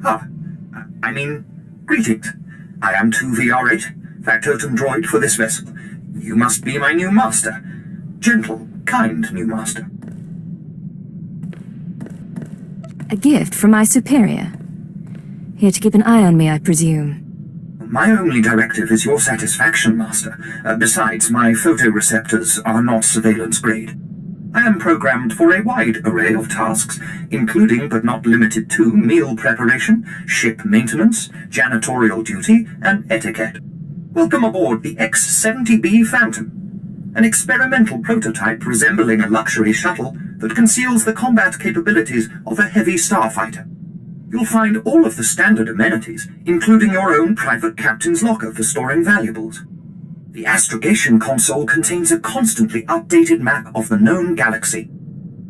Ah, greetings. I am 2VR8, factotum droid for this vessel. You must be my new master. Gentle, kind new master. A gift from my superior. Here to keep an eye on me, I presume. My only directive is your satisfaction, Master. Besides, my photoreceptors are not surveillance grade. I am programmed for a wide array of tasks, including but not limited to meal preparation, ship maintenance, janitorial duty, and etiquette. Welcome aboard the X-70B Phantom, an experimental prototype resembling a luxury shuttle that conceals the combat capabilities of a heavy starfighter. You'll find all of the standard amenities, including your own private captain's locker for storing valuables. The astrogation console contains a constantly updated map of the known galaxy.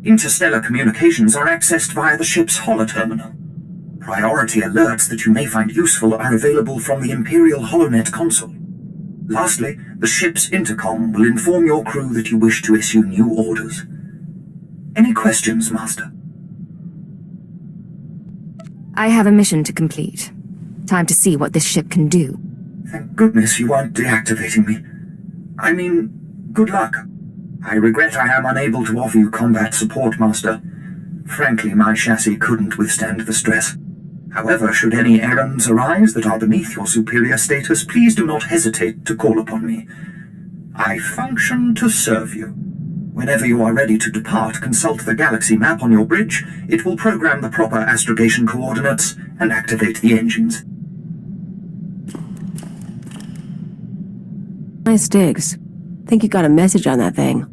Interstellar communications are accessed via the ship's holoterminal. Priority alerts that you may find useful are available from the Imperial HoloNet console. Lastly, the ship's intercom will inform your crew that you wish to issue new orders. Any questions, Master? I have a mission to complete. Time to see what this ship can do. Thank goodness you aren't deactivating me. Good luck. I regret I am unable to offer you combat support, Master. Frankly, my chassis couldn't withstand the stress. However, should any errands arise that are beneath your superior status, please do not hesitate to call upon me. I function to serve you. Whenever you are ready to depart, consult the galaxy map on your bridge. It will program the proper astrogation coordinates and activate the engines. Nice digs. Think you got a message on that thing.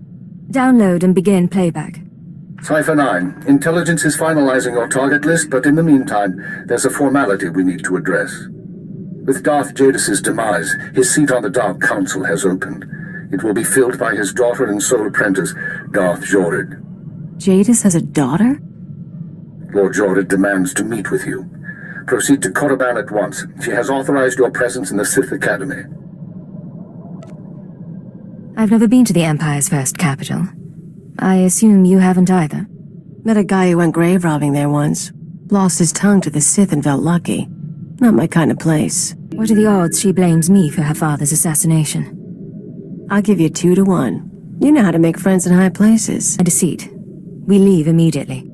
Download and begin playback. Cipher 9, Intelligence is finalizing your target list, but in the meantime, there's a formality we need to address. With Darth Jadis's demise, his seat on the Dark Council has opened. It will be filled by his daughter and sole apprentice, Darth Jorid. Jadis has a daughter? Lord Jorid demands to meet with you. Proceed to Korriban at once. She has authorized your presence in the Sith Academy. I've never been to the Empire's first capital. I assume you haven't either. Met a guy who went grave robbing there once. Lost his tongue to the Sith and felt lucky. Not my kind of place. What are the odds she blames me for her father's assassination? I'll give you 2 to 1. You know how to make friends in high places. A deceit. We leave immediately.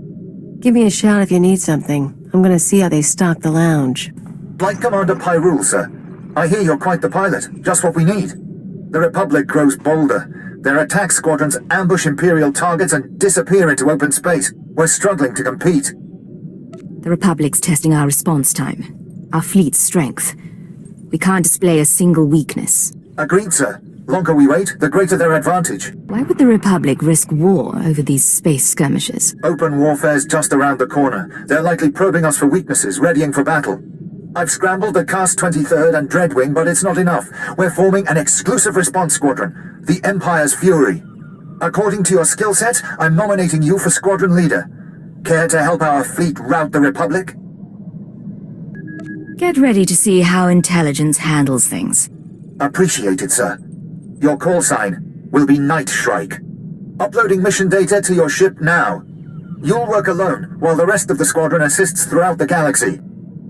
Give me a shout if you need something. I'm gonna see how they stock the lounge. Flight Commander Pyrul, sir. I hear you're quite the pilot. Just what we need. The Republic grows bolder. Their attack squadrons ambush Imperial targets and disappear into open space. We're struggling to compete. The Republic's testing our response time. Our fleet's strength. We can't display a single weakness. Agreed, sir. Longer we wait, the greater their advantage. Why would the Republic risk war over these space skirmishes? Open warfare's just around the corner. They're likely probing us for weaknesses, readying for battle. I've scrambled the Cast 23rd and Dreadwing, but it's not enough. We're forming an exclusive response squadron, the Empire's Fury. According to your skill set, I'm nominating you for squadron leader. Care to help our fleet rout the Republic? Get ready to see how intelligence handles things. Appreciated, sir. Your call sign will be Night Shrike. Uploading mission data to your ship now. You'll work alone, while the rest of the squadron assists throughout the galaxy.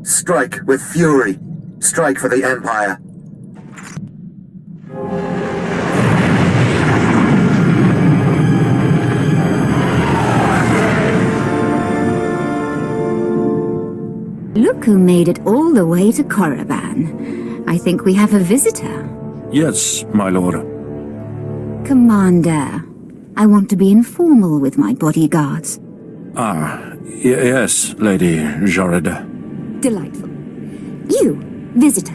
Strike with fury. Strike for the Empire. Look who made it all the way to Korriban. I think we have a visitor. Yes, my lord. Commander, I want to be informal with my bodyguards. Yes, Lady Jorid. Delightful. You, visitor,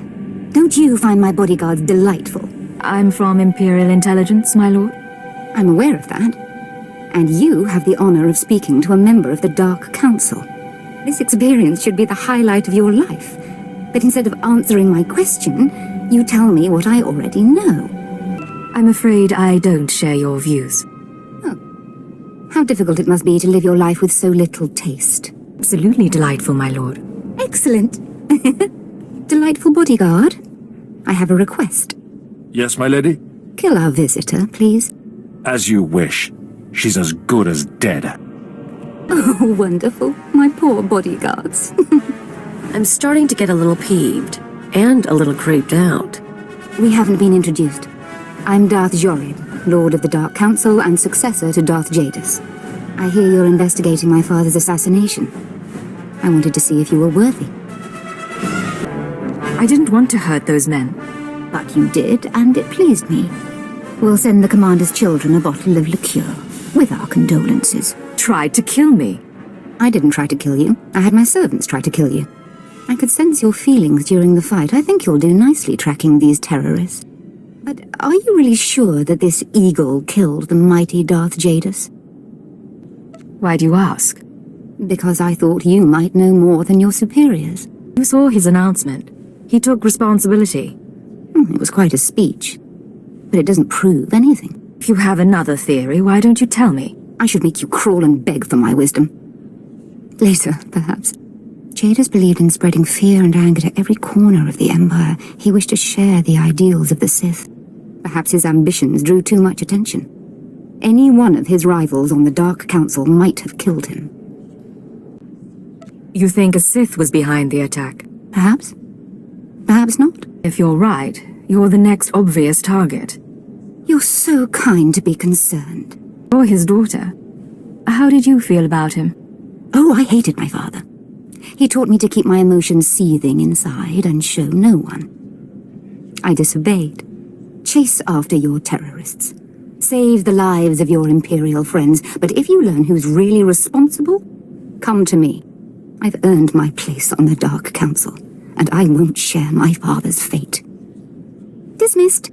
don't you find my bodyguards delightful? I'm from Imperial Intelligence, my lord. I'm aware of that. And you have the honor of speaking to a member of the Dark Council. This experience should be the highlight of your life. But instead of answering my question, you tell me what I already know. I'm afraid I don't share your views. Oh. How difficult it must be to live your life with so little taste. Absolutely delightful, my lord. Excellent. Delightful bodyguard, I have a request. Yes, my lady? Kill our visitor, please. As you wish. She's as good as dead. Oh, wonderful. My poor bodyguards. I'm starting to get a little peeved, and a little creeped out. We haven't been introduced. I'm Darth Jorid, Lord of the Dark Council and successor to Darth Jadis. I hear you're investigating my father's assassination. I wanted to see if you were worthy. I didn't want to hurt those men. But you did, and it pleased me. We'll send the commander's children a bottle of liqueur, with our condolences. Tried to kill me. I didn't try to kill you. I had my servants try to kill you. I could sense your feelings during the fight. I think you'll do nicely tracking these terrorists. But are you really sure that this eagle killed the mighty Darth Jadis? Why do you ask? Because I thought you might know more than your superiors. You saw his announcement. He took responsibility. It was quite a speech. But it doesn't prove anything. If you have another theory, why don't you tell me? I should make you crawl and beg for my wisdom. Later, perhaps. Jadis believed in spreading fear and anger to every corner of the Empire. He wished to share the ideals of the Sith. Perhaps his ambitions drew too much attention. Any one of his rivals on the Dark Council might have killed him. You think a Sith was behind the attack? Perhaps. Perhaps not. If you're right, you're the next obvious target. You're so kind to be concerned. Or his daughter. How did you feel about him? Oh, I hated my father. He taught me to keep my emotions seething inside and show no one. I disobeyed. Chase after your terrorists. Save the lives of your Imperial friends, but if you learn who's really responsible, come to me. I've earned my place on the Dark Council, and I won't share my father's fate. Dismissed.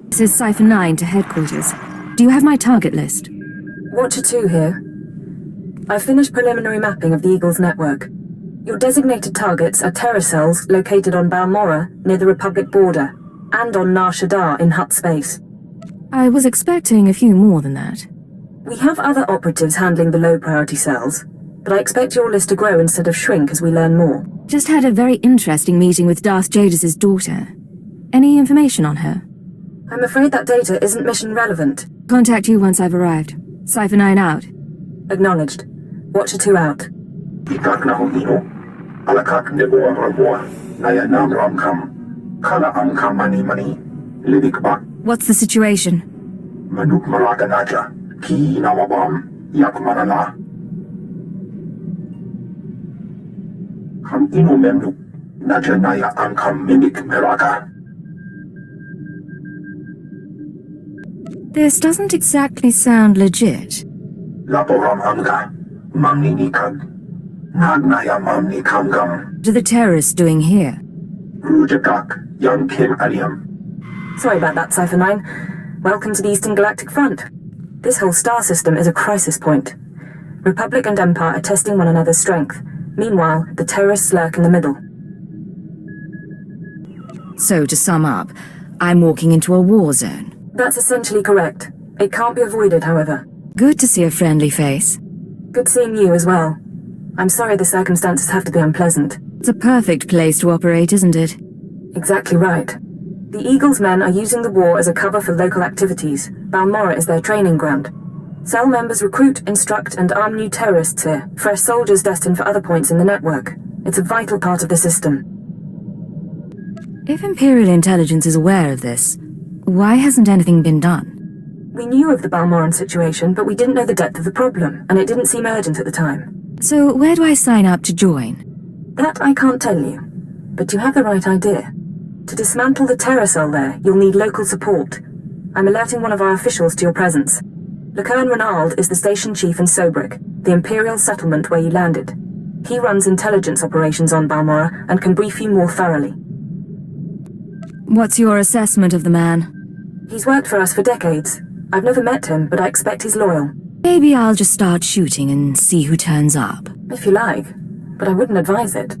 This is Cipher 9 to headquarters. Do you have my target list? Watcher 2 here. I've finished preliminary mapping of the Eagle's network. Your designated targets are terror cells located on Balmorra, near the Republic border, and on Nar Shaddaa in Hutt space. I was expecting a few more than that. We have other operatives handling the low-priority cells, but I expect your list to grow instead of shrink as we learn more. Just had a very interesting meeting with Darth Jadis' daughter. Any information on her? I'm afraid that data isn't mission relevant. Contact you once I've arrived. Cipher 9 out. Acknowledged. Watcher 2 out. Ikak na hino, alakak nebo amrabwa, naya nam ramkam, kala amkam mani, lidik bak, What's the situation? manuk maraganaja, ki nawabam, yak manala. Ham ino memnu, naja naya amkam mimik meraga. This doesn't exactly sound legit. Laporam amga, mamni nikag, nagnaya mamni kamgam, What are the terrorists doing here? rujakak, young Kim Aliam. Sorry about that, Cipher 9. Welcome to the Eastern Galactic Front. This whole star system is a crisis point. Republic and Empire are testing one another's strength. Meanwhile, the terrorists lurk in the middle. So, to sum up, I'm walking into a war zone. That's essentially correct. It can't be avoided, however. Good to see a friendly face. Good seeing you as well. I'm sorry the circumstances have to be unpleasant. It's a perfect place to operate, isn't it? Exactly right. The Eagle's men are using the war as a cover for local activities. Balmorra is their training ground. Cell members recruit, instruct, and arm new terrorists here, fresh soldiers destined for other points in the network. It's a vital part of the system. If Imperial intelligence is aware of this, why hasn't anything been done? We knew of the Balmorran situation, but we didn't know the depth of the problem, and it didn't seem urgent at the time. So, where do I sign up to join? That I can't tell you, but you have the right idea. To dismantle the terror cell there, you'll need local support. I'm alerting one of our officials to your presence. Lucerne Renald is the station chief in Sobrik, the Imperial settlement where you landed. He runs intelligence operations on Balmorra and can brief you more thoroughly. What's your assessment of the man? He's worked for us for decades. I've never met him, but I expect he's loyal. Maybe I'll just start shooting and see who turns up. If you like, but I wouldn't advise it.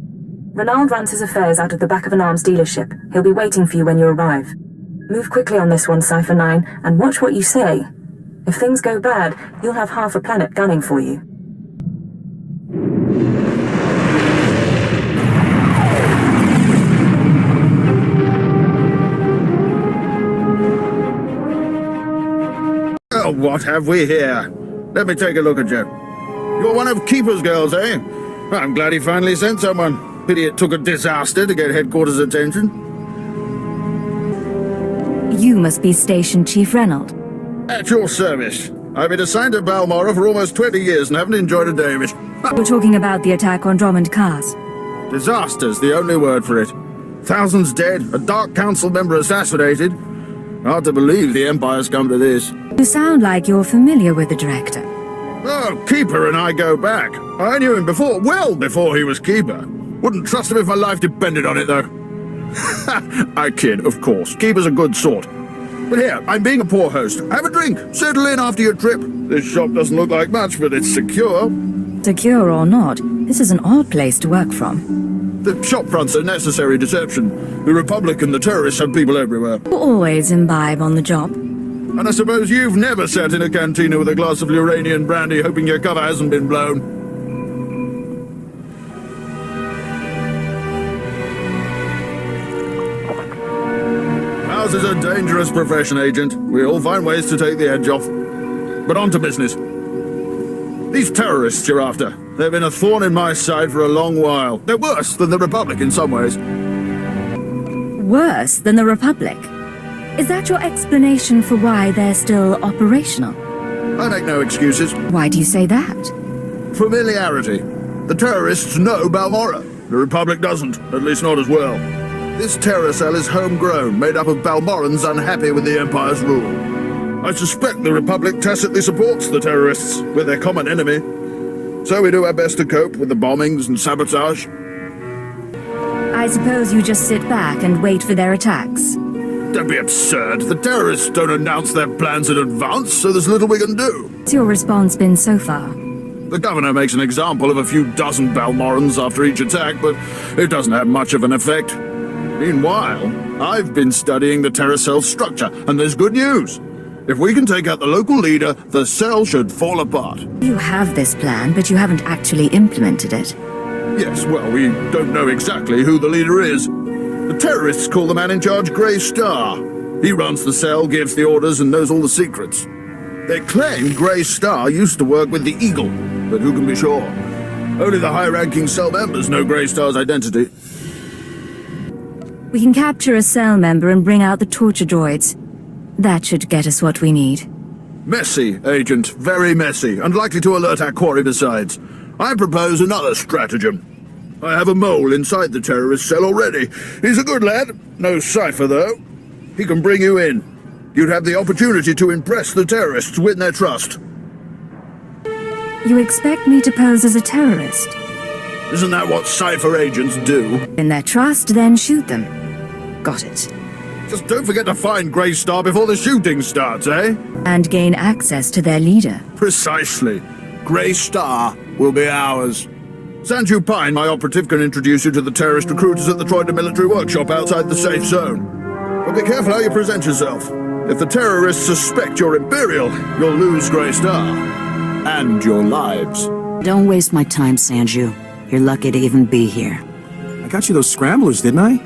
Renald runs his affairs out of the back of an arms dealership. He'll be waiting for you when you arrive. Move quickly on this one, Cipher 9, and watch what you say. If things go bad, you'll have half a planet gunning for you. Oh, what have we here? Let me take a look at you. You're one of Keeper's girls, eh? I'm glad he finally sent someone. Pity it took a disaster to get headquarters' attention. You must be Station Chief Reynolds. At your service. I've been assigned to Balmorra for almost 20 years and haven't enjoyed a day of it. We're talking about the attack on Drummond Cars. Disaster's the only word for it. Thousands dead, a Dark Council member assassinated. Hard to believe the Empire's come to this. You sound like you're familiar with the director. Oh, Keeper and I go back. I knew him before, well before he was Keeper. Wouldn't trust him if my life depended on it, though. I kid, of course. Keeper's a good sort. But here, I'm being a poor host. Have a drink. Settle in after your trip. This shop doesn't look like much, but it's secure. Secure or not, this is an odd place to work from. The shop front's a necessary deception. The Republic and the terrorists have people everywhere. You always imbibe on the job. And I suppose you've never sat in a cantina with a glass of Uranian brandy hoping your cover hasn't been blown. Ours is a dangerous profession, Agent. We all find ways to take the edge off. But on to business. These terrorists you're after, they've been a thorn in my side for a long while. They're worse than the Republic in some ways. Worse than the Republic? Is that your explanation for why they're still operational? I make no excuses. Why do you say that? Familiarity. The terrorists know Balmorra. The Republic doesn't, at least not as well. This terror cell is homegrown, made up of Balmorrans unhappy with the Empire's rule. I suspect the Republic tacitly supports the terrorists. We're their common enemy. So we do our best to cope with the bombings and sabotage. I suppose you just sit back and wait for their attacks. Don't be absurd. The terrorists don't announce their plans in advance, so there's little we can do. What's your response been so far? The governor makes an example of a few dozen Balmorrans after each attack, but it doesn't have much of an effect. Meanwhile, I've been studying the terror cell's structure, and there's good news. If we can take out the local leader, the cell should fall apart. You have this plan, but you haven't actually implemented it. Yes, well, we don't know exactly who the leader is. The terrorists call the man in charge Grey Star. He runs the cell, gives the orders, and knows all the secrets. They claim Grey Star used to work with the Eagle, but who can be sure? Only the high-ranking cell members know Grey Star's identity. We can capture a cell member and bring out the torture droids. That should get us what we need. Messy, Agent. Very messy, and likely to alert our quarry besides. I propose another stratagem. I have a mole inside the terrorist cell already. He's a good lad. No cipher, though. He can bring you in. You'd have the opportunity to impress the terrorists, win their trust. You expect me to pose as a terrorist? Isn't that what cipher agents do? Win their trust, then shoot them. Got it. Just don't forget to find Grey Star before the shooting starts, eh? And gain access to their leader. Precisely. Grey Star will be ours. Sanju Pine, my operative, can introduce you to the terrorist recruiters at the Troida military workshop outside the safe zone. But be careful how you present yourself. If the terrorists suspect you're Imperial, you'll lose Grey Star. And your lives. Don't waste my time, Sanju. You're lucky to even be here. I got you those scramblers, didn't I?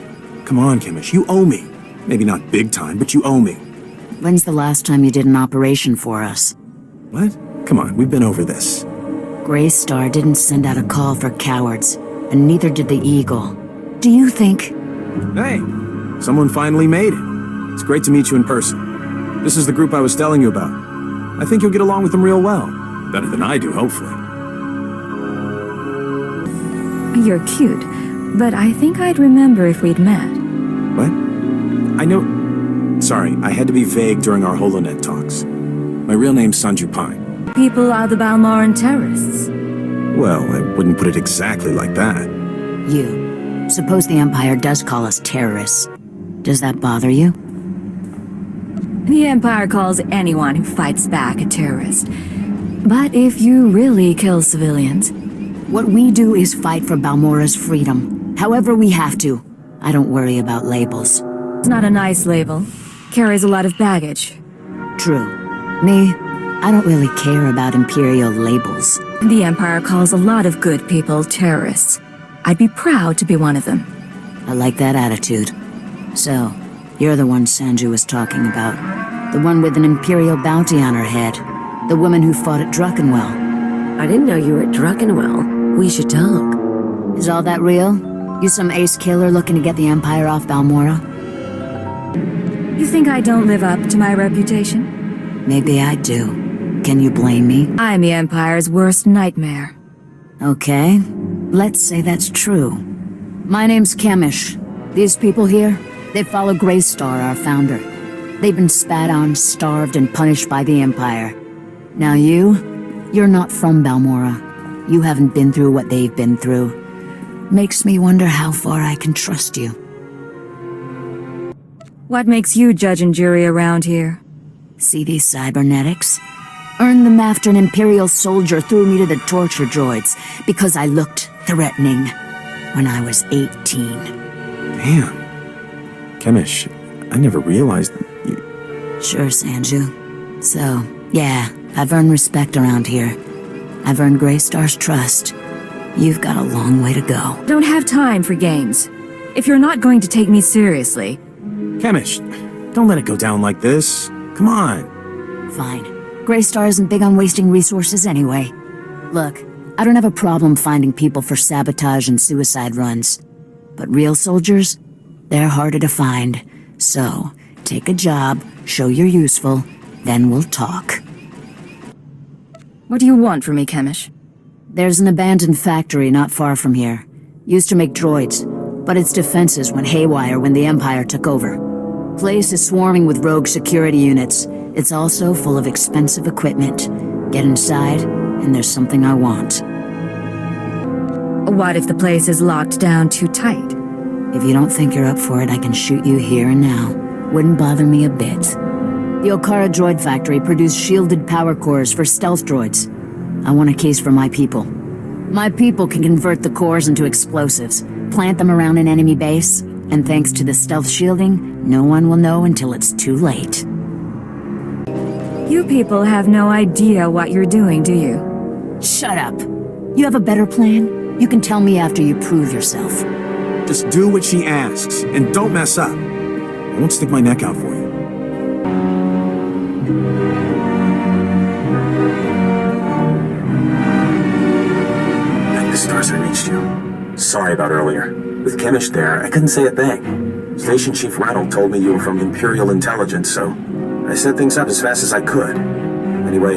Come on, Kimmish, you owe me. Maybe not big time, but you owe me. When's the last time you did an operation for us? What? Come on, we've been over this. Grey Star didn't send out a call for cowards, and neither did the Eagle. Do you think... Hey, someone finally made it. It's great to meet you in person. This is the group I was telling you about. I think you'll get along with them real well. Better than I do, hopefully. You're cute, but I think I'd remember if we'd met. What? I know... Sorry, I had to be vague during our HoloNet talks. My real name's Sanju Pine. People are the Balmorran terrorists. Well, I wouldn't put it exactly like that. You. Suppose the Empire does call us terrorists. Does that bother you? The Empire calls anyone who fights back a terrorist. But if you really kill civilians... What we do is fight for Balmorra's freedom. However we have to. I don't worry about labels. It's not a nice label. Carries a lot of baggage. True. Me, I don't really care about Imperial labels. The Empire calls a lot of good people terrorists. I'd be proud to be one of them. I like that attitude. So, you're the one Sanju was talking about. The one with an Imperial bounty on her head. The woman who fought at Druckenwell. I didn't know you were at Druckenwell. We should talk. Is all that real? You some ace killer looking to get the Empire off Balmorra? You think I don't live up to my reputation? Maybe I do. Can you blame me? I'm the Empire's worst nightmare. Okay, let's say that's true. My name's Kemish. These people here, they follow Greystar, our founder. They've been spat on, starved, and punished by the Empire. Now you're not from Balmorra. You haven't been through what they've been through. Makes me wonder how far I can trust you. What makes you judge and jury around here? See these cybernetics? Earned them after an Imperial soldier threw me to the torture droids because I looked threatening when I was 18. Damn. Kemish, I never realized that you... Sure, Sanju. So, yeah, I've earned respect around here. I've earned Greystar's trust. You've got a long way to go. Don't have time for games. If you're not going to take me seriously... Kemish, don't let it go down like this. Come on. Fine. Greystar isn't big on wasting resources anyway. Look, I don't have a problem finding people for sabotage and suicide runs. But real soldiers, they're harder to find. So, take a job, show you're useful, then we'll talk. What do you want from me, Kemish? There's an abandoned factory not far from here. Used to make droids, but its defenses went haywire when the Empire took over. Place is swarming with rogue security units. It's also full of expensive equipment. Get inside, and there's something I want. What if the place is locked down too tight? If you don't think you're up for it, I can shoot you here and now. Wouldn't bother me a bit. The Okara droid factory produced shielded power cores for stealth droids. I want a case for my people. My people can convert the cores into explosives, plant them around an enemy base, and thanks to the stealth shielding, no one will know until it's too late. You people have no idea what you're doing, do you? Shut up. You have a better plan? You can tell me after you prove yourself. Just do what she asks, and don't mess up. I won't stick my neck out for you. Thank the stars I reached you. Sorry about earlier. With Kemish there, I couldn't say a thing. Station Chief Reynolds told me you were from Imperial Intelligence, so I set things up as fast as I could. Anyway,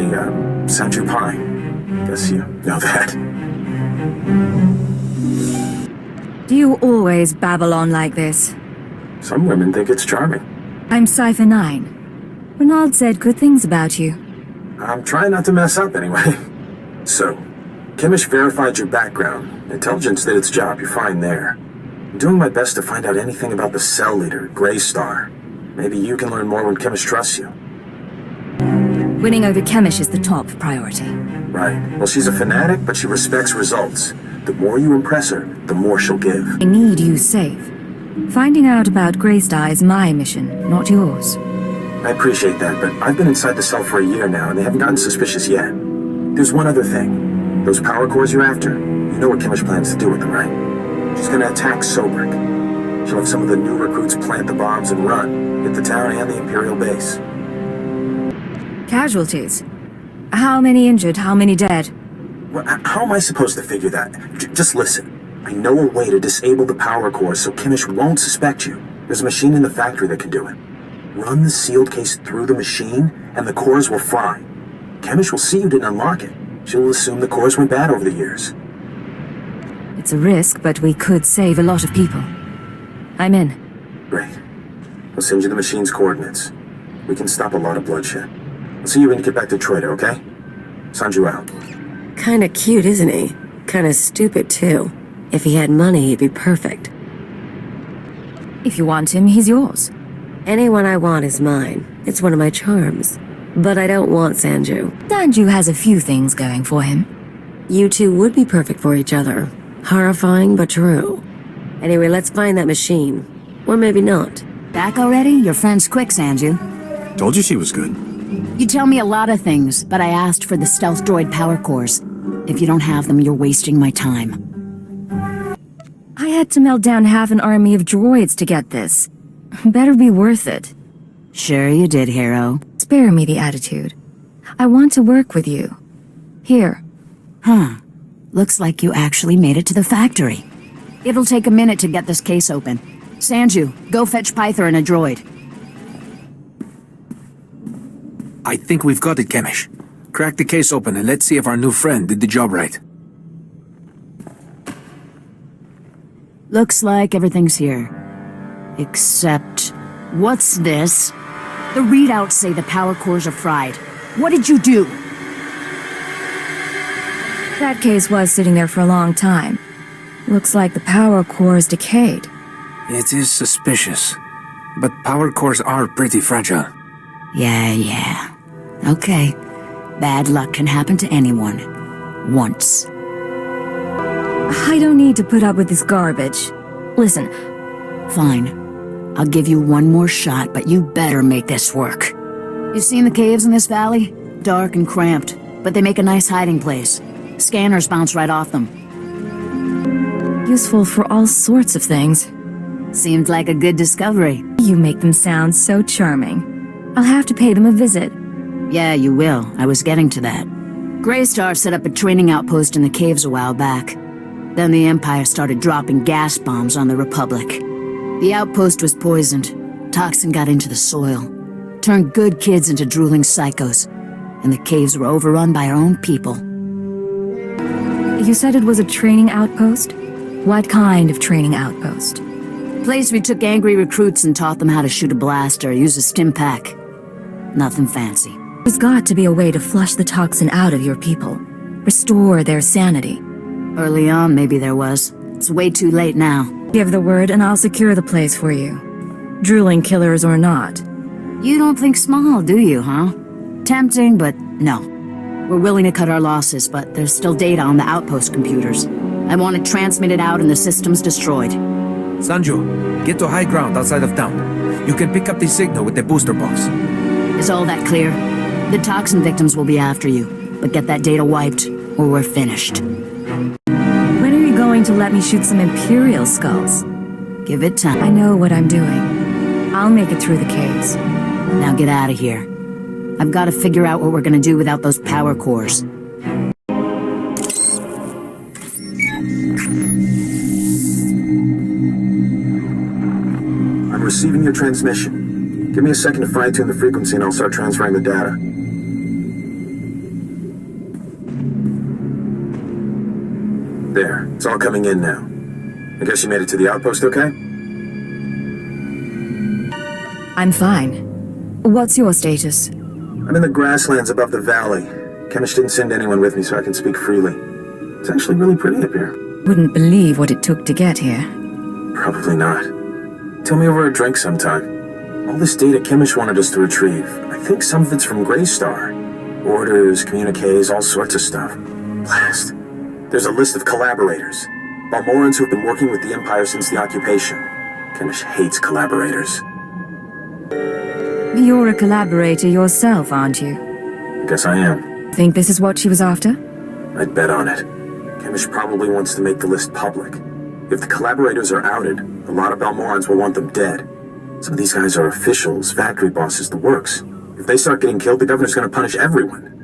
Sanju Pine. Guess you know that. Do you always babble on like this? Some women think it's charming. I'm Cypher 9. Reynald said good things about you. I'm trying not to mess up anyway. So, Kemish verified your background. Intelligence did its job, you're fine there. I'm doing my best to find out anything about the cell leader, Greystar. Maybe you can learn more when Kemish trusts you. Winning over Kemish is the top priority. Right. Well, she's a fanatic, but she respects results. The more you impress her, the more she'll give. I need you safe. Finding out about Greystar is my mission, not yours. I appreciate that, but I've been inside the cell for a year now, and they haven't gotten suspicious yet. There's one other thing. Those power cores you're after, you know what Kemish plans to do with them, right? She's gonna attack Sobrik. She'll have some of the new recruits plant the bombs and run, hit the town and the Imperial base. Casualties? How many injured, how many dead? Well, how am I supposed to figure that? Just listen. I know a way to disable the power cores so Kemish won't suspect you. There's a machine in the factory that can do it. Run the sealed case through the machine, and the cores will fry. Kemish will see you didn't unlock it. She'll assume the cores went bad over the years. It's a risk, but we could save a lot of people. I'm in. Great. I'll send you the machine's coordinates. We can stop a lot of bloodshed. I'll see you when you get back to Troido, okay? Sanju out. Kinda cute, isn't he? Kinda stupid, too. If he had money, he'd be perfect. If you want him, he's yours. Anyone I want is mine. It's one of my charms. But I don't want Sanju. Sanju has a few things going for him. You two would be perfect for each other. Horrifying, but true. Anyway, let's find that machine. Or maybe not. Back already? Your friend's quick, Sanju. Told you she was good. You tell me a lot of things, but I asked for the stealth droid power cores. If you don't have them, you're wasting my time. I had to melt down half an army of droids to get this. Better be worth it. Sure you did, hero. Spare me the attitude. I want to work with you. Here. Huh. Looks like you actually made it to the factory. It'll take a minute to get this case open. Sanju, go fetch Pyther and a droid. I think we've got it, Kemish. Crack the case open and let's see if our new friend did the job right. Looks like everything's here. Except... what's this? The readouts say the power cores are fried. What did you do? That case was sitting there for a long time. Looks like the power core is decayed. It is suspicious. But power cores are pretty fragile. Yeah. Okay. Bad luck can happen to anyone. Once. I don't need to put up with this garbage. Listen. Fine. I'll give you one more shot, but you better make this work. You seen the caves in this valley? Dark and cramped, but they make a nice hiding place. Scanners bounce right off them. Useful for all sorts of things. Seemed like a good discovery. You make them sound so charming. I'll have to pay them a visit. Yeah, you will. I was getting to that. Greystar set up a training outpost in the caves a while back. Then the Empire started dropping gas bombs on the Republic. The outpost was poisoned. Toxin got into the soil. Turned good kids into drooling psychos. And the caves were overrun by our own people. You said it was a training outpost? What kind of training outpost? Place we took angry recruits and taught them how to shoot a blaster or use a stim pack. Nothing fancy. There's got to be a way to flush the toxin out of your people. Restore their sanity. Early on, maybe there was. It's way too late now. Give the word and I'll secure the place for you. Drooling killers or not. You don't think small, do you, huh? Tempting, but no. We're willing to cut our losses, but there's still data on the outpost computers. I want it transmitted out and the systems destroyed. Sanju, get to high ground outside of town. You can pick up the signal with the booster box. Is all that clear? The toxin victims will be after you, but get that data wiped, or we're finished. When are you going to let me shoot some Imperial skulls? Give it time. I know what I'm doing. I'll make it through the caves. Now get out of here. I've got to figure out what we're gonna do without those power cores. I'm receiving your transmission. Give me a second to fine-tune the frequency and I'll start transferring the data. There, it's all coming in now. I guess you made it to the outpost okay? I'm fine. What's your status? I'm in the grasslands above the valley. Kemish didn't send anyone with me so I can speak freely. It's actually really pretty up here. Wouldn't believe what it took to get here. Probably not. Tell me over a drink sometime. All this data Kemish wanted us to retrieve. I think some of it's from Greystar. Orders, communiques, all sorts of stuff. Blast. There's a list of collaborators. Balmorrans who've been working with the Empire since the occupation. Kemish hates collaborators. You're a collaborator yourself, aren't you? I guess I am. Think this is what she was after? I'd bet on it. Kemish probably wants to make the list public. If the collaborators are outed, a lot of Balmorrans will want them dead. Some of these guys are officials, factory bosses, the works. If they start getting killed, the governor's gonna punish everyone.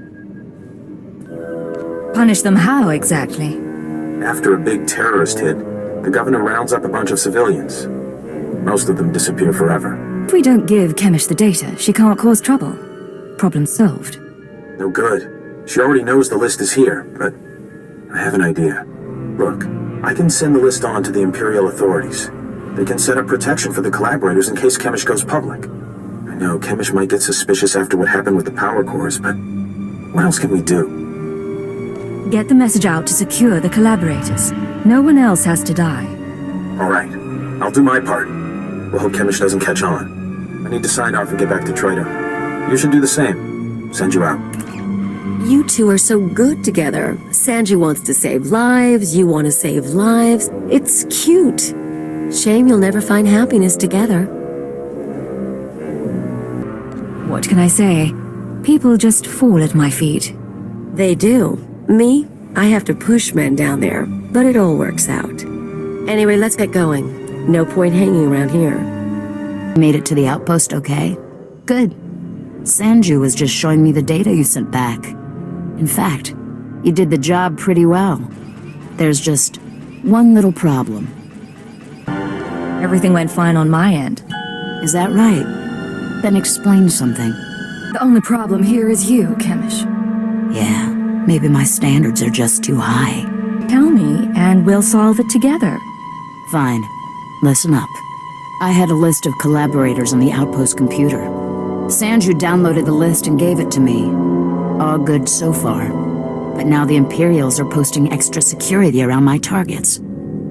Punish them how, exactly? After a big terrorist hit, the governor rounds up a bunch of civilians. Most of them disappear forever. If we don't give Kemish the data, she can't cause trouble. Problem solved. No good. She already knows the list is here, but I have an idea. Look, I can send the list on to the Imperial authorities. They can set up protection for the collaborators in case Kemish goes public. I know Kemish might get suspicious after what happened with the power cores, but what else can we do? Get the message out to secure the collaborators. No one else has to die. All right, I'll do my part. We'll hope Kemish doesn't catch on. I need to sign off and get back to Trito. You should do the same. Send you out. You two are so good together. Sanji wants to save lives, you want to save lives. It's cute. Shame you'll never find happiness together. What can I say? People just fall at my feet. They do. Me, I have to push men down there, but it all works out. Anyway, let's get going. No point hanging around here. Made it to the outpost okay? Good. Sanju was just showing me the data you sent back. In fact, you did the job pretty well. There's just one little problem. Everything went fine on my end. Is that right? Then explain something. The only problem here is you, Chemish. Yeah, maybe my standards are just too high. Tell me, and we'll solve it together. Fine. Listen up. I had a list of collaborators on the Outpost computer. Sanju downloaded the list and gave it to me. All good so far. But now the Imperials are posting extra security around my targets.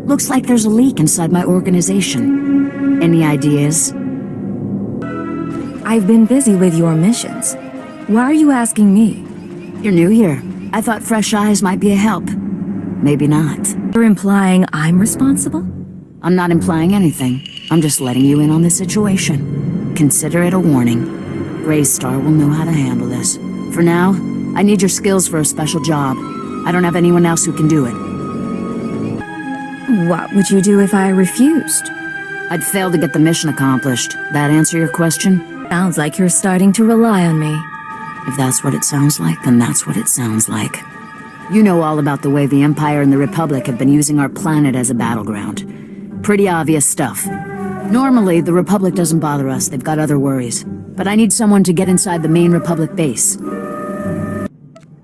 Looks like there's a leak inside my organization. Any ideas? I've been busy with your missions. Why are you asking me? You're new here. I thought fresh eyes might be a help. Maybe not. You're implying I'm responsible? I'm not implying anything. I'm just letting you in on the situation. Consider it a warning. Greystar will know how to handle this. For now, I need your skills for a special job. I don't have anyone else who can do it. What would you do if I refused? I'd fail to get the mission accomplished. That answer your question? Sounds like you're starting to rely on me. If that's what it sounds like, then that's what it sounds like. You know all about the way the Empire and the Republic have been using our planet as a battleground. Pretty obvious stuff. Normally, the Republic doesn't bother us. They've got other worries. But I need someone to get inside the main Republic base.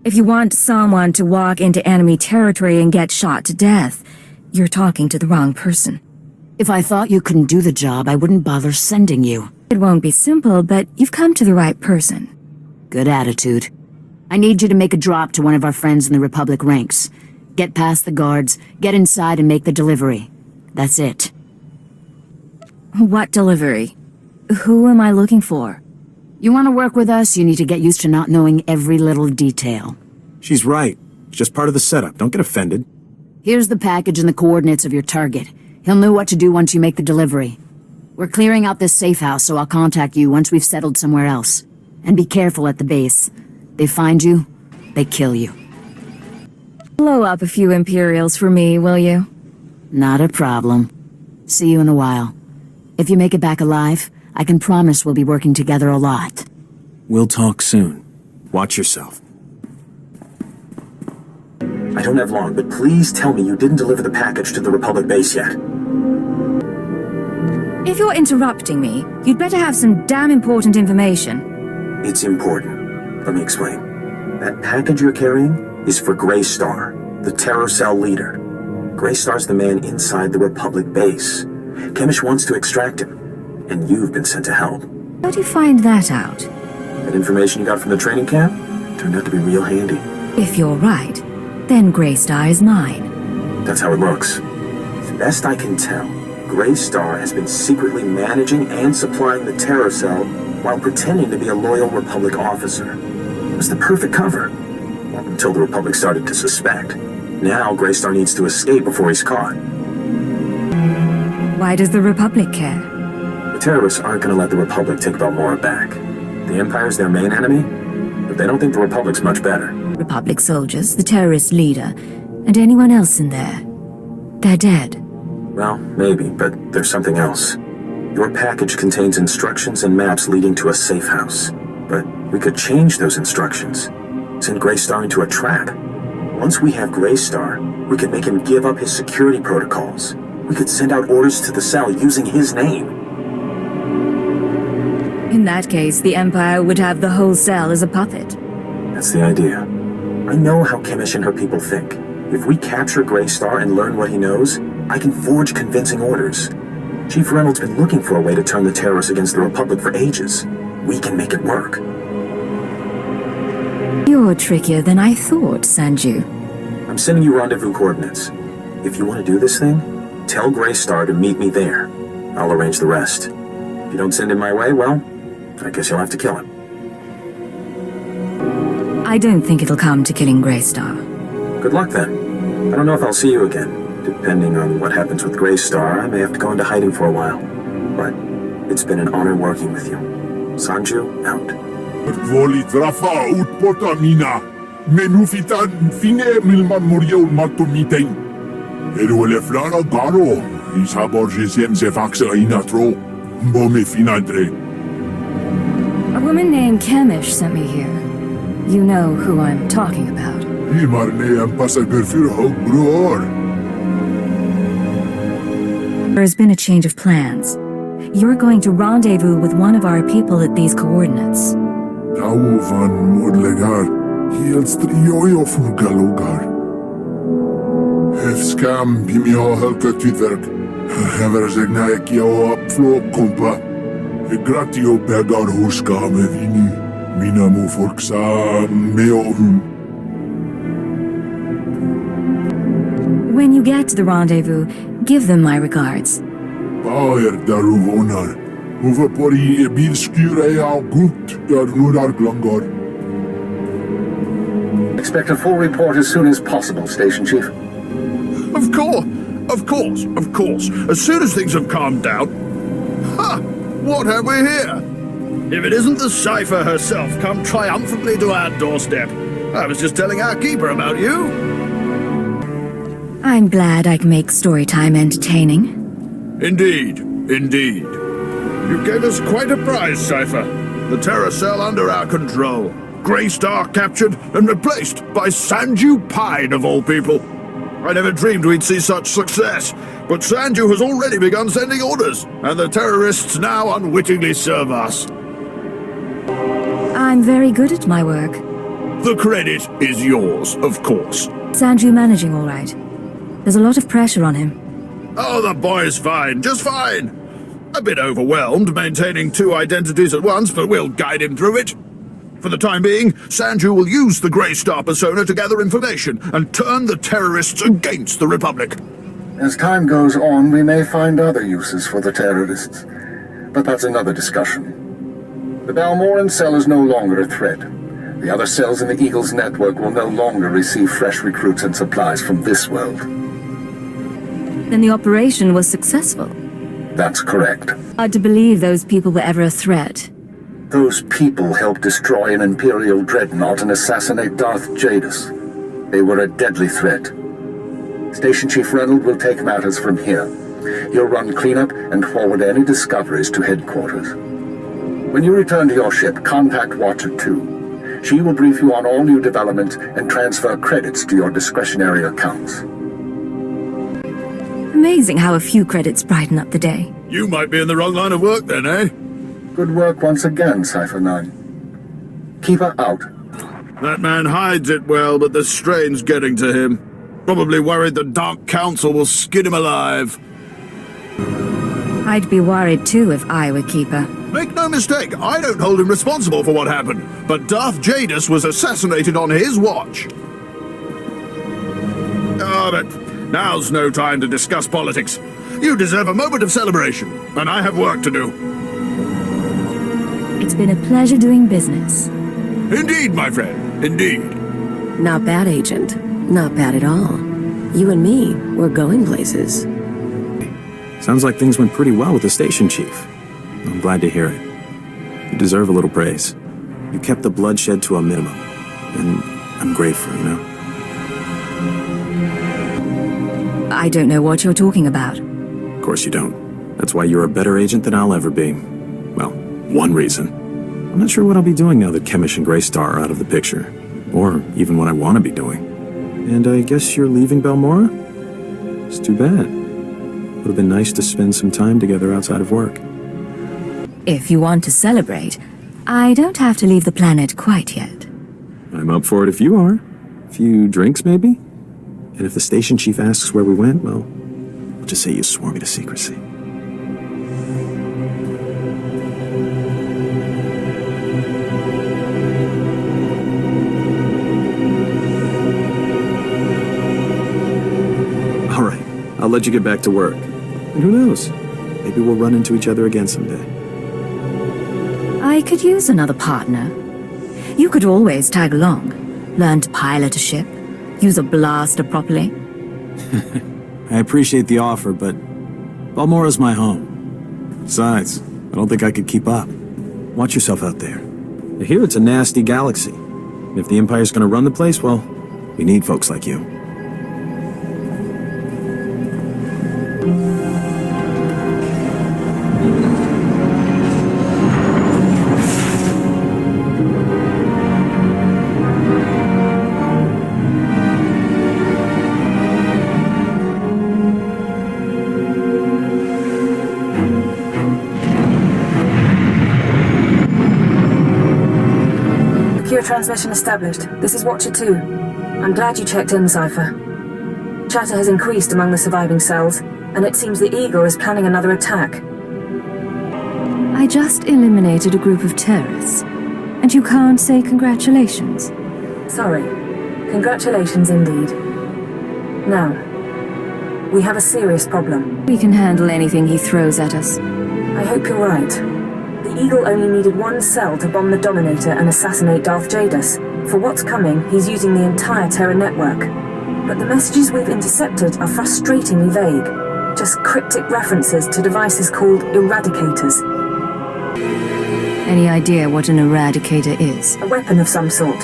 If you want someone to walk into enemy territory and get shot to death, you're talking to the wrong person. If I thought you couldn't do the job, I wouldn't bother sending you. It won't be simple, but you've come to the right person. Good attitude. I need you to make a drop to one of our friends in the Republic ranks. Get past the guards, get inside and make the delivery. That's it. What delivery? Who am I looking for? You want to work with us, you need to get used to not knowing every little detail. She's right. It's just part of the setup. Don't get offended. Here's the package and the coordinates of your target. He'll know what to do once you make the delivery. We're clearing out this safe house, so I'll contact you once we've settled somewhere else. And be careful at the base. They find you, they kill you. Blow up a few Imperials for me, will you? Not a problem. See you in a while. If you make it back alive, I can promise we'll be working together a lot. We'll talk soon. Watch yourself. I don't have long, but please tell me you didn't deliver the package to the Republic base yet. If you're interrupting me, you'd better have some damn important information. It's important. Let me explain. That package you're carrying is for Greystar, the Terror Cell leader. Greystar's the man inside the Republic base. Chemish wants to extract him, and you've been sent to help. How do you find that out? That information you got from the training camp turned out to be real handy. If you're right, then Greystar is mine. That's how it looks. As best I can tell, Greystar has been secretly managing and supplying the Terror Cell while pretending to be a loyal Republic officer. It was the perfect cover. Well, until the Republic started to suspect. Now Greystar needs to escape before he's caught. Why does the Republic care? The terrorists aren't going to let the Republic take Balmorra back. The Empire's their main enemy, but they don't think the Republic's much better. Republic soldiers, the terrorist leader, and anyone else in there. They're dead. Well, maybe, but there's something else. Your package contains instructions and maps leading to a safe house. But we could change those instructions. Send Greystar into a trap. Once we have Greystar, we could make him give up his security protocols. We could send out orders to the cell using his name. In that case, the Empire would have the whole cell as a puppet. That's the idea. I know how Chemish and her people think. If we capture Greystar and learn what he knows, I can forge convincing orders. Chief Reynolds been looking for a way to turn the terrorists against the Republic for ages. We can make it work. You're trickier than I thought, Sanju. I'm sending you rendezvous coordinates. If you want to do this thing, tell Greystar to meet me there. I'll arrange the rest. If you don't send him my way, well, I guess you'll have to kill him. I don't think it'll come to killing Greystar. Good luck then. I don't know if I'll see you again. Depending on what happens with Greystar, I may have to go into hiding for a while. But it's been an honor working with you. Sanju, out. Voli trafa ut potamina. Menufitan fine milman muriel matumitain. Eruele flana garo. Isabor jesem se faxa inatro. Bome finadre. A woman named Chemish sent me here. You know who I'm talking about. There has been a change of plans. You're going to rendezvous with one of our people at these coordinates. Skam bimio helka tydverk. Hever zegna ekio upflow kompa. Gratio begar huska me vini. Mina mo folksa meohum. When you get to the rendezvous, give them my regards. Baer daruvonar. Uva pori e bil skure au gut dar nudar glongar. Expect a full report as soon as possible, Station Chief. Of course. As soon as things have calmed down. Ha! What have we here? If it isn't the Cypher herself come triumphantly to our doorstep. I was just telling our keeper about you. I'm glad I can make story time entertaining. Indeed. You gave us quite a prize, Cypher. The Terra Cell under our control. Grey Star captured and replaced by Sanju Pine, of all people. I never dreamed we'd see such success, but Sanju has already begun sending orders, and the terrorists now unwittingly serve us. I'm very good at my work. The credit is yours, of course. Sanju managing all right. There's a lot of pressure on him. Oh, the boy's fine, just fine. A bit overwhelmed maintaining two identities at once, but we'll guide him through it. For the time being, Sanju will use the Grey Star persona to gather information and turn the terrorists against the Republic. As time goes on, we may find other uses for the terrorists. But that's another discussion. The Balmorran cell is no longer a threat. The other cells in the Eagle's network will no longer receive fresh recruits and supplies from this world. Then the operation was successful. That's correct. Hard to believe those people were ever a threat. Those people helped destroy an Imperial dreadnought and assassinate Darth Jadis. They were a deadly threat. Station Chief Reynolds will take matters from here. He'll run cleanup and forward any discoveries to headquarters. When you return to your ship, contact Watcher 2. She will brief you on all new developments and transfer credits to your discretionary accounts. Amazing how a few credits brighten up the day. You might be in the wrong line of work then, eh? Good work once again, Cypher 9. Keep her out. That man hides it well, but the strain's getting to him. Probably worried the Dark Council will skin him alive. I'd be worried too if I were Keeper. Make no mistake, I don't hold him responsible for what happened, but Darth Jadis was assassinated on his watch. Ah, but now's no time to discuss politics. You deserve a moment of celebration, and I have work to do. It's been a pleasure doing business. Indeed, my friend, indeed. Not bad, Agent. Not bad at all. You and me, we're going places. Sounds like things went pretty well with the station chief. I'm glad to hear it. You deserve a little praise. You kept the bloodshed to a minimum. And I'm grateful, you know? I don't know what you're talking about. Of course you don't. That's why you're a better agent than I'll ever be. Well, one reason. I'm not sure what I'll be doing now that Chemish and Greystar are out of the picture. Or even what I want to be doing. And I guess you're leaving Balmorra? It's too bad. Would have been nice to spend some time together outside of work. If you want to celebrate, I don't have to leave the planet quite yet. I'm up for it if you are. A few drinks, maybe? And if the station chief asks where we went, well, I'll just say you swore me to secrecy. All right, I'll let you get back to work. And who knows? Maybe we'll run into each other again someday. I could use another partner. You could always tag along. Learn to pilot a ship. Use a blaster properly. I appreciate the offer, but Balmorra's my home. Besides, I don't think I could keep up. Watch yourself out there. I hear it's a nasty galaxy. And if the Empire's gonna run the place, well, we need folks like you. transmission established. This is Watcher 2. I'm glad you checked in, Cypher. Chatter has increased among the surviving cells, and it seems the Eagle is planning another attack. I just eliminated a group of terrorists, and you can't say congratulations. Sorry. Congratulations indeed. Now, we have a serious problem. We can handle anything he throws at us. I hope you're right. The Eagle only needed one cell to bomb the Dominator and assassinate Darth Jadus. For what's coming, he's using the entire Terra network. But the messages we've intercepted are frustratingly vague. Just cryptic references to devices called Eradicators. Any idea what an Eradicator is? A weapon of some sort.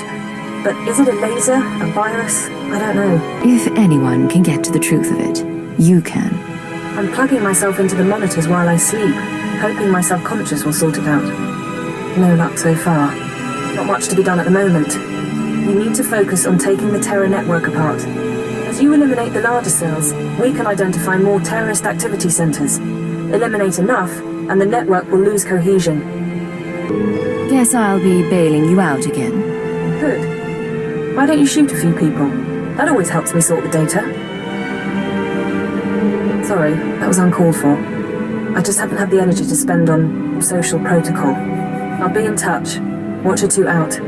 But is it a laser? A virus? I don't know. If anyone can get to the truth of it, you can. I'm plugging myself into the monitors while I sleep, hoping my subconscious will sort it out. No luck so far. Not much to be done at the moment. We need to focus on taking the Terra network apart. As you eliminate the larger cells, we can identify more terrorist activity centers. Eliminate enough, and the network will lose cohesion. Guess I'll be bailing you out again. Good. Why don't you shoot a few people? That always helps me sort the data. Sorry, that was uncalled for. I just haven't had the energy to spend on social protocol. I'll be in touch. Watcher 2 out.